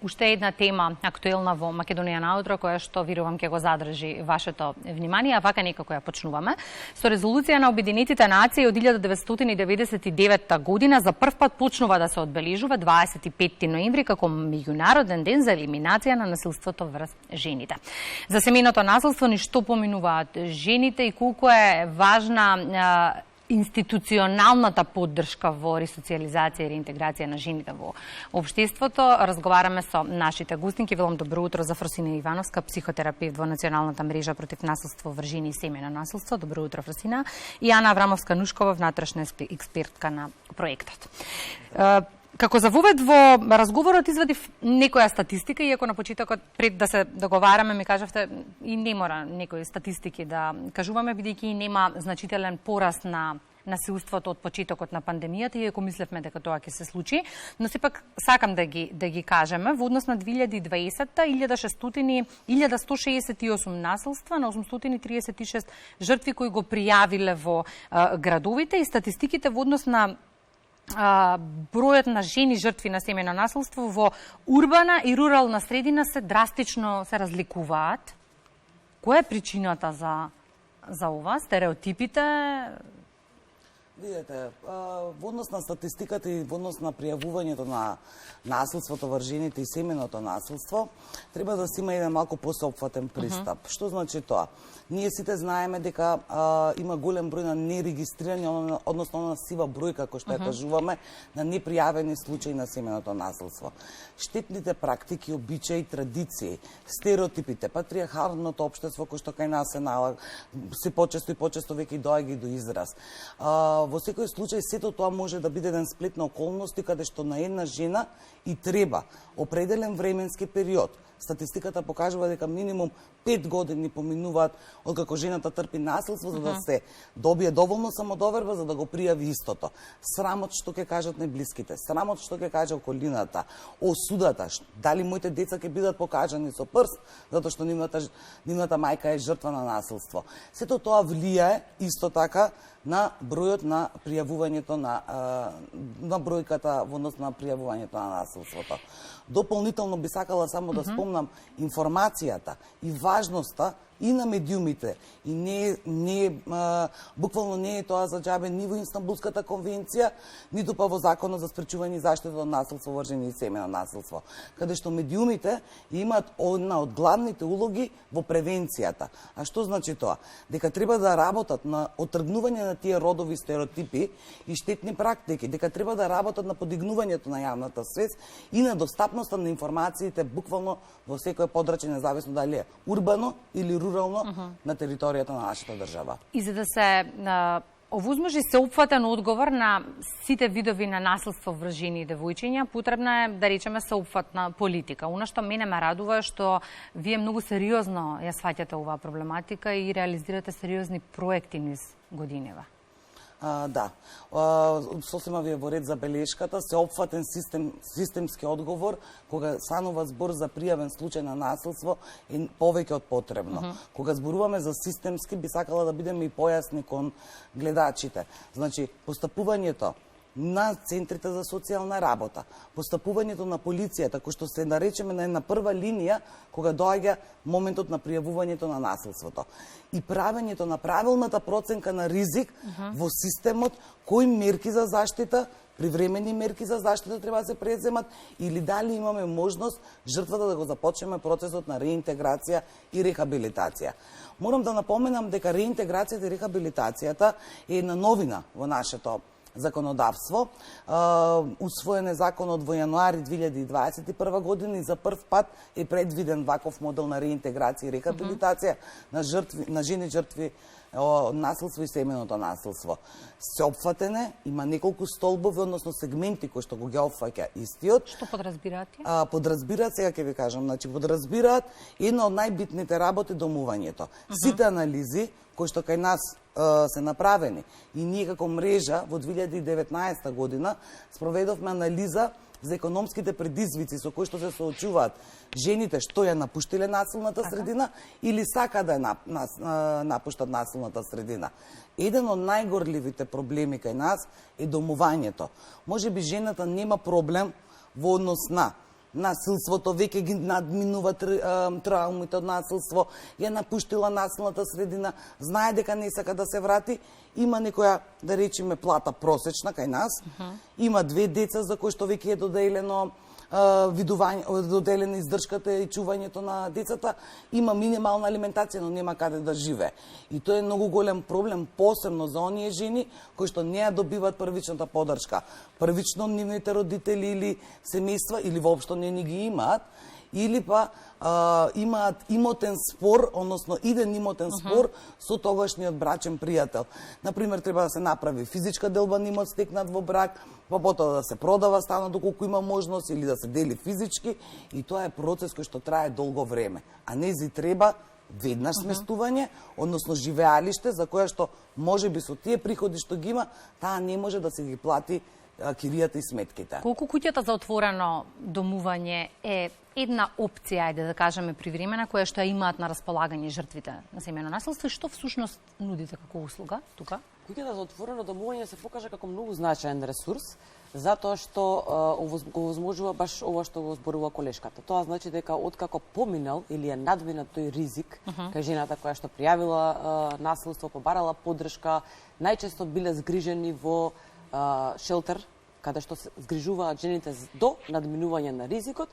уште една тема актуелна во Македонија наутро, која што верувам ќе го задржи вашето внимание, а вака некако ја почнуваме. Со резолуција на Обединетите нации од 1999 година за прв пат почнува да се одбележува 25 ноември како меѓународен ден за елиминација на насилството врз жените. За семејното насилство ништо поминуваат жените и колку е важна институционалната поддршка во ресоциализација и реинтеграција на жените во општеството. Разговараме со нашите гостинки. Велам добро утро за Фросина Ивановска, психотерапевт во Националната мрежа против насилство врз жени и семејно насилство. Добро утро, Фросина. И Ана Аврамовска-Нушкова, внатрешна експертка на проектот. Како за вовед во разговорот извадив некоја статистика, иако на почетокот пред да се договараме ми кажавте и не мора некои статистики да кажуваме, бидејќи нема значителен пораст на насилството од почетокот на пандемијата, иако мислевме дека тоа ќе се случи, но сепак сакам да ги кажеме. Во однос на 2020-та 1168 насилства на 836 жртви кои го пријавиле во градовите и статистиките во однос на бројот на жени жртви на семејно насилство во урбана и рурална средина се драстично се разликуваат. Која е причината за ова? Стереотипите? Видете, во однос на статистиката и во однос на пријавувањето на насилството врз жените и семејното насилство, треба да се има еден малку посеопфатен пристап. Што значи тоа? Ние сите знаеме дека има голем број на нерегистрирани, односно на сива бројка, кој што ја кажуваме, на непријавени случаи на семејното насилство. Штетните практики, обичаи, традиции, стереотипите, патриархалното општество кој што кај нас се почесто и почесто веќе доаѓа до израз. Во секој случај сето тоа може да биде еден сплет на околности каде што на една жена и треба определен временски период. Статистиката покажува дека минимум 5 години поминуваат откако жената трпи насилство за да се добие доволно самодоверба за да го пријави истото. Срамот што ќе кажат неблиските, срамот што ќе каже околината, осудата, дали моите деца ќе бидат покажани со прст затоа што нивната мајка е жртва на насилство. Сето тоа влијае исто така на бројот на пријавувањето на бројката во однос на пријавувањето на насилството. Дополнително би сакала само да спомнам информацијата и важноста и на медиумите. И буквално не е тоа за џабе ни во Инстанбулската конвенција, ниту па во Законот за спречување и заштита од насилство врз жени и семејно насилство, каде што медиумите имаат една од главните улоги во превенцијата. А што значи тоа? Дека треба да работат на отргнување на тие родови стереотипи и штетни практики, дека треба да работат на подигнувањето на јавната свест и на достапноста на информациите буквално во секој подрачје, независно дали е урбано или рурално на територијата на нашата држава. И за да се овозможи сеопфатен одговор на сите видови на насилство врз жени и девојчиња, потребна е, да речеме, сеопфатна политика. Она што мене ме радува е што вие многу сериозно ја сваќате оваа проблематика и реализирате сериозни проекти низ годинива. Да, сосема ви е во ред за белешката, сеопфатен системски одговор, кога станува збор за пријавен случај на насилство, е повеќе од потребно. Кога зборуваме за системски, би сакала да бидеме и појасни кон гледачите. Значи, постапувањето на центрите за социјална работа, постапувањето на полицијата, кој што се наречеме на една прва линија кога доаѓа моментот на пријавувањето на насилството. И правењето на правилната проценка на ризик во системот, кои мерки за заштита, привремени мерки за заштита треба да се преземат или дали имаме можност жртвата да го започнеме процесот на реинтеграција и рехабилитација. Морам да напоменам дека реинтеграцијата и рехабилитацијата е една новина во нашето законодавство. Усвоен е законот во јануари 2021 година и за прв пат е предвиден ваков модел на реинтеграција и рехабилитација на жени жртви насилство и семејното насилство. Сеопфатене, има неколку столбови, односно сегменти кои што го ги опфаќа истиот. Што подразбираат? Подразбираат, сега ќе ви кажам, значи подразбираат една од најбитните работи домувањето. Сите анализи кои што кај нас се направени и ние како мрежа во 2019 година спроведовме анализа за економските предизвици со кои што се соочуваат жените што ја напуштиле насилната средина или сака да ја напуштат насилната средина. Еден од најгорливите проблеми кај нас е домувањето. Можеби жената нема проблем во однос на насилството, веќе ги надминува траумите од насилство, ја напуштила насилната средина, знае дека не сака да се врати, има некоја, да речеме, плата просечна кај нас, има 2 деца за кои што веќе е доделено доделена издршката и чувањето на децата, има минимална алиментација, но нема каде да живее. И тоа е многу голем проблем, посебно за оние жени кои што не ја добиваат првичната поддршка. Првично нивните родители или семејства, или воопшто не ни ги имаат, или па имаат имотен спор, односно иден имотен спор со тогашниот брачен пријател. Например, треба да се направи физичка делба на имот стекнат во брак, па потоа да се продава станот доколку има можност или да се дели физички, и тоа е процес кој што трае долго време. А нези треба веднаш сместување, односно живеалиште за кое што можеби со тие приходи што ги има, таа не може да се ги плати киријата и сметките. Колку куќата за отворено домување е една опција, ајде да кажеме привремена, која што ја имаат на располагање жртвите на семејно насилство, и што всушност нудите како услуга тука? Куќата за отворено домување се покажа како многу значаен ресурс, затоа што го возможува баш ова што го зборува колешката. Тоа значи дека откако поминал или е надминат тој ризик, кај жената која што пријавила насилство, побарала поддршка, најчесто биле згрижени во шелтер, каде што се згрижуваат жените до надминување на ризикот,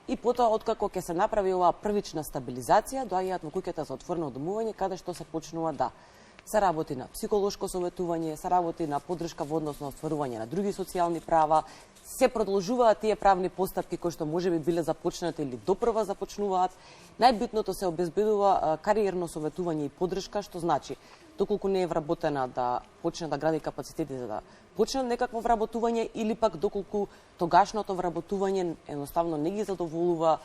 и потоа откако ќе се направи оваа првична стабилизација, доаѓаат во куќата за отворено домување, каде што се почнува да се работи на психолошко советување, се работи на поддршка во однос на остварување на други социјални права, се продолжуваат тие правни постапки кои што можеби биле започнати или допрва започнуваат. Најбитното се обезбедува кариерно советување и поддршка, што значи доколку не е вработена да почне да гради капацитети за да почне некакво вработување, или пак доколку тогашното вработување едноставно не ги задоволува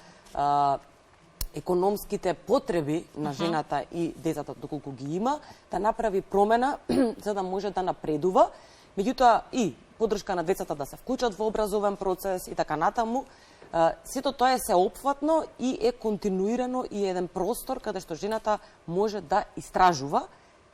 економските потреби на жената и децата доколку ги има, да направи промена за да може да напредува, меѓутоа и поддршка на децата да се вклучат во образовен процес и така натаму. Сето тоа е сеопфатно и е континуирано и еден простор каде што жената може да истражува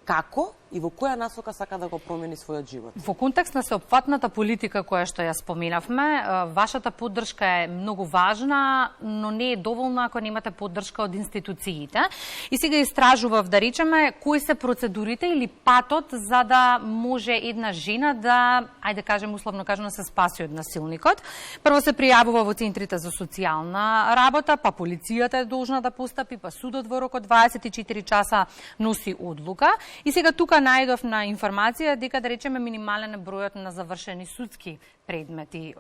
како и во која насока сака да го промени својот живот. Во контекст на сеопфатната политика која што ја споменавме, вашата поддршка е многу важна, но не е доволна ако немате поддршка од институциите. И сега истражував, да речеме, кои се процедурите или патот за да може една жена да, ајде кажем условно кажано, се спаси од насилникот. Прво се пријавува во центрите за социјална работа, па полицијата е должна да постапи, па судот во рок од 24 часа носи одлука. И сега тука најдов на информација дека, да речеме, минимален е бројот на завршени судски предмети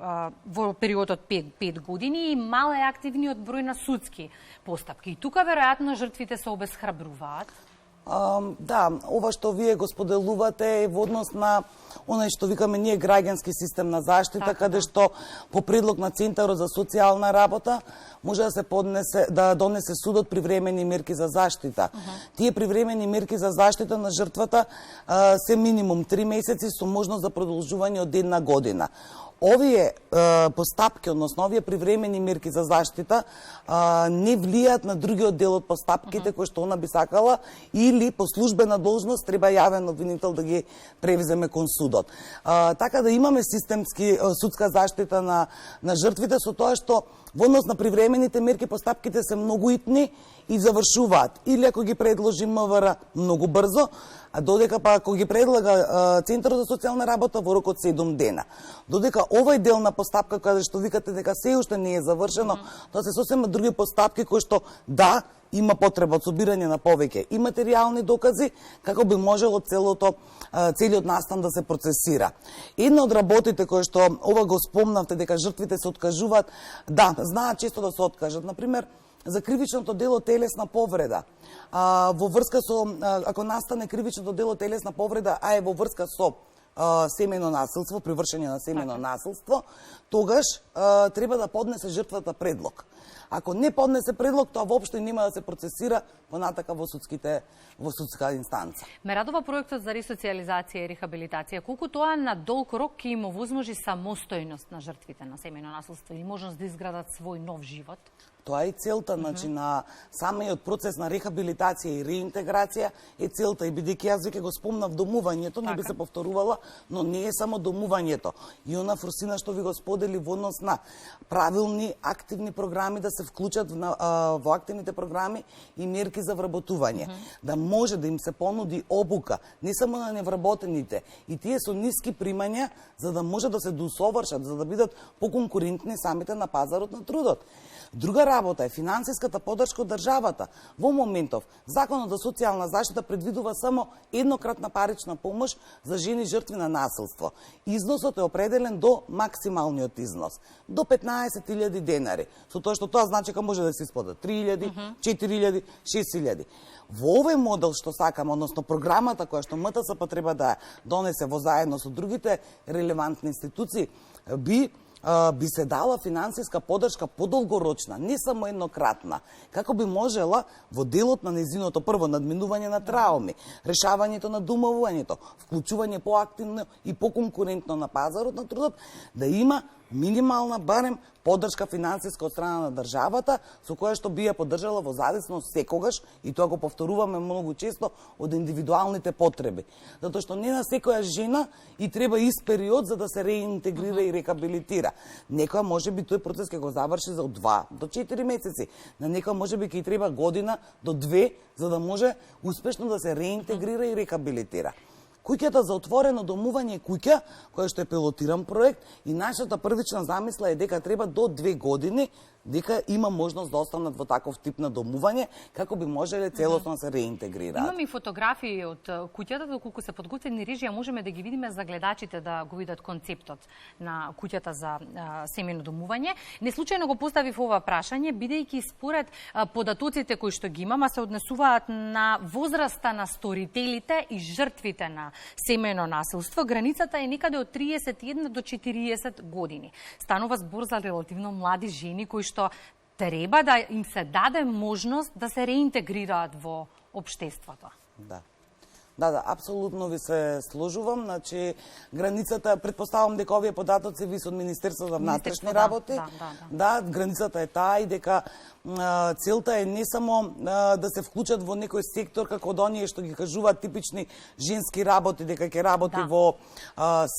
во период од 5 години и мал е активниот број на судски постапки. И тука веројатно жртвите се обесхрабруваат. Да, ова што вие го споделувате е во однос на онај што викаме ние граѓански систем на заштита, каде што по предлог на Центарот за социјална работа може да се донесе судот привремени мерки за заштита. Тие привремени мерки за заштита на жртвата се минимум 3 месеци со можност за продолжување од 1 година. Овие постапки, односно овие привремени мерки за заштита не влијаат на другиот дел од постапките кои што она би сакала, или по службена должност треба јавен обвинител да ги превземе кон судот. Така да имаме системски судска заштита на жртвите, со тоа што во однос на привремените мерки постапките се многу итни и завршуваат. Или ако ги предложи МВР многу брзо, а додека па ако ги предлага Центарот за социјална работа во рок од 7 дена. Додека овој дел на постапка каде што викате дека се уште не е завршено, тоа се сосема други постапки кои што да има потреба од собирање на повеќе и материјални докази како би можело целиот настан да се процесира. Една од работите кои што ова го спомнавте дека жртвите се откажуваат, да, знаат често да се откажат. Например, за кривичното дело телесна повреда. Во врска со, ако настане кривичното дело телесна повреда, а е во врска со семејно насилство, при вршење на семејно насилство, тогаш треба да поднесе жртвата предлог. Ако не поднесе предлог, тоа воопшто нема да се процесира понатака во судска инстанца. Ме радува проектот за ресоциализација и рехабилитација. Колку тоа на долг рок ќе им овозможи самостојност на жртвите на семејно насилство и можност да изградат свој нов живот? Тоа е целта, значи, на самиот процес на рехабилитација и реинтеграција е целта, и бидејќи јас веќе го спомнав домувањето, не би се повторувала, но не е само домувањето. И она Фрусина што ви го сподели во однос на правилни, активни програми да се вклучат во активните програми и мерки за вработување. Да може да им се понуди обука, не само на невработените, и тие со ниски примања, за да може да се доусовршат, за да бидат поконкурентни самите на пазарот на трудот. Друга работа е финансиската поддршка од државата. Во моментов, Законот за социјална заштита предвидува само еднократна парична помош за жени жртви на насилство. Износот е определен до максималниот износ, до 15.000 денари. Со тоа што тоа значи дека може да се исплата 3.000, 4.000, 6.000. Во овој модел што сакаме, односно програмата која што МТСП треба да донесе во заедно со другите релевантни институции, би се дала финансиска поддршка подолгорочна, не само еднократна, како би можела во делот на незиното прво надминување на трауми, решавањето на домовувањето, вклучување поактивно и поконкурентно на пазарот на трудот, да има минимална барем поддршка финансиска од страна на државата, со која што би ја поддржала во зависност секогаш, и тоа го повторуваме многу често, од индивидуалните потреби. Затоа што не на секоја жена и треба ист период за да се реинтегрира и рекабилитира. Некоја можеби тој процес ќе го заврши за 2 до 4 месеци. На некоја можеби ќе треба година до 2 за да може успешно да се реинтегрира и рекабилитира. Куќата за отворено домување е куќа која што е пилотиран проект и нашата првична замисла е дека треба до 2 години дека има можност да останат во таков тип на домување, како би можеле целосно да се реинтегрираат. Имаме и фотографии од куќата, доколку се подготвени режија, можеме да ги видиме за гледачите да го видат концептот на куќата за семејно домување. Не случајно го поставив ова прашање, бидејќи според податоците кои што ги имам, се однесуваат на возраста на сторителите и жртвите на семејно насилство. Границата е некаде од 31 до 40 години. Станува збор за релативно млади жени кои што треба да им се даде можност да се реинтегрираат во општеството. Да, апсолутно ви се сложувам. Значи, границата, предпоставам дека овие податоци ви се од Министерството за внатрешни работи. Да, границата е таа и дека целта е не само да се вклучат во некој сектор како од оние што ги кажуваат типични женски работи, дека ќе работи во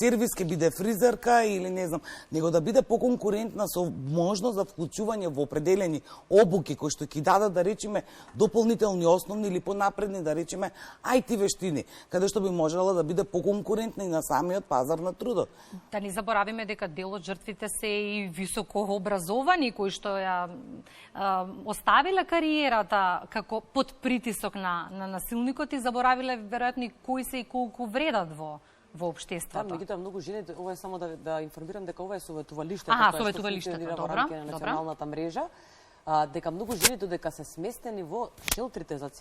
сервис, ќе биде фризерка или не знам, него да биде поконкурентна со можност за вклучување во определени обуки кои што ќе дадат, да речеме, дополнителни основни или понапредни, да речеме, IT вештини, каде што би можела да биде поконкурентна и на самиот пазар на трудот. Да не заборавиме дека дел од жртвите се и високо образовани кои што ја оставиле кариерата како под притисок на насилникот и заборавиле веројатно кои се и колку вредат во општеството. Да, меѓутоа многу жени, ова е само да информирам дека ова е советувалиштето кој што функционира во рамките на националната мрежа, дека многу жени додека се сместени во шелтрите за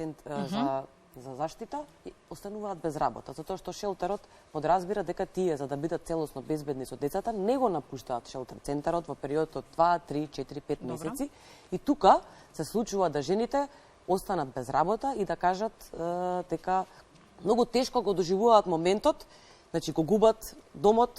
за заштита остануваат без работа, затоа што шелтерот подразбира дека тие за да бидат целосно безбедни со децата не го напуштаат шелтер центарот во период од 2, 3, 4, 5 месеци и тука се случува да жените останат без работа и да кажат дека многу тешко го доживуваат моментот, значи го губат домот,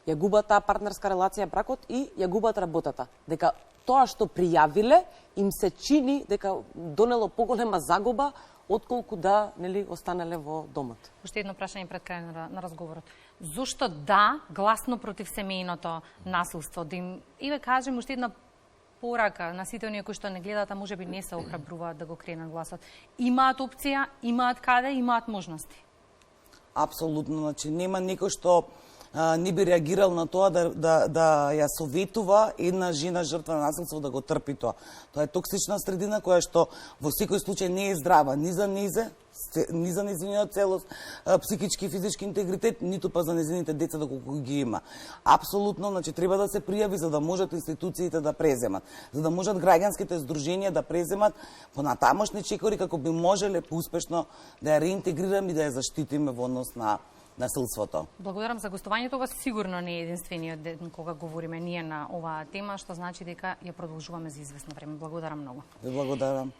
ја губат таа партнерска релација, бракот и ја губат работата. Дека тоа што пријавиле им се чини дека донело поголема загуба отколку да останеле во домот. Уште едно прашање пред крај на разговорот. Зошто гласно против семејното насилство? Да им ве кажем уште една порака на сите оние кои што не гледаат, а можеби не се охрабруваат да го кренат гласот. Имаат опција, имаат каде, имаат можности. Апсолутно, значи нема некој што не би реагирал на тоа да ја советува една жена жртва на насилство да го трпи тоа. Тоа е токсична средина која што во секој случај не е здрава ни за незиниот целост, психички и физички интегритет, ниту па за незините деца доколку ги има. Апсолутно, значи треба да се пријави за да можат институциите да преземат, за да можат граѓанските здруженија да преземат понатамошни чекори како би можеле успешно да ја реинтегрираме и да ја заштитиме во однос на насилството. Благодарам за гостувањето. Ова сигурно не е единствениот ден кога говориме ние на оваа тема, што значи дека ја продолжуваме за известно време. Благодарам многу. Ви благодарам.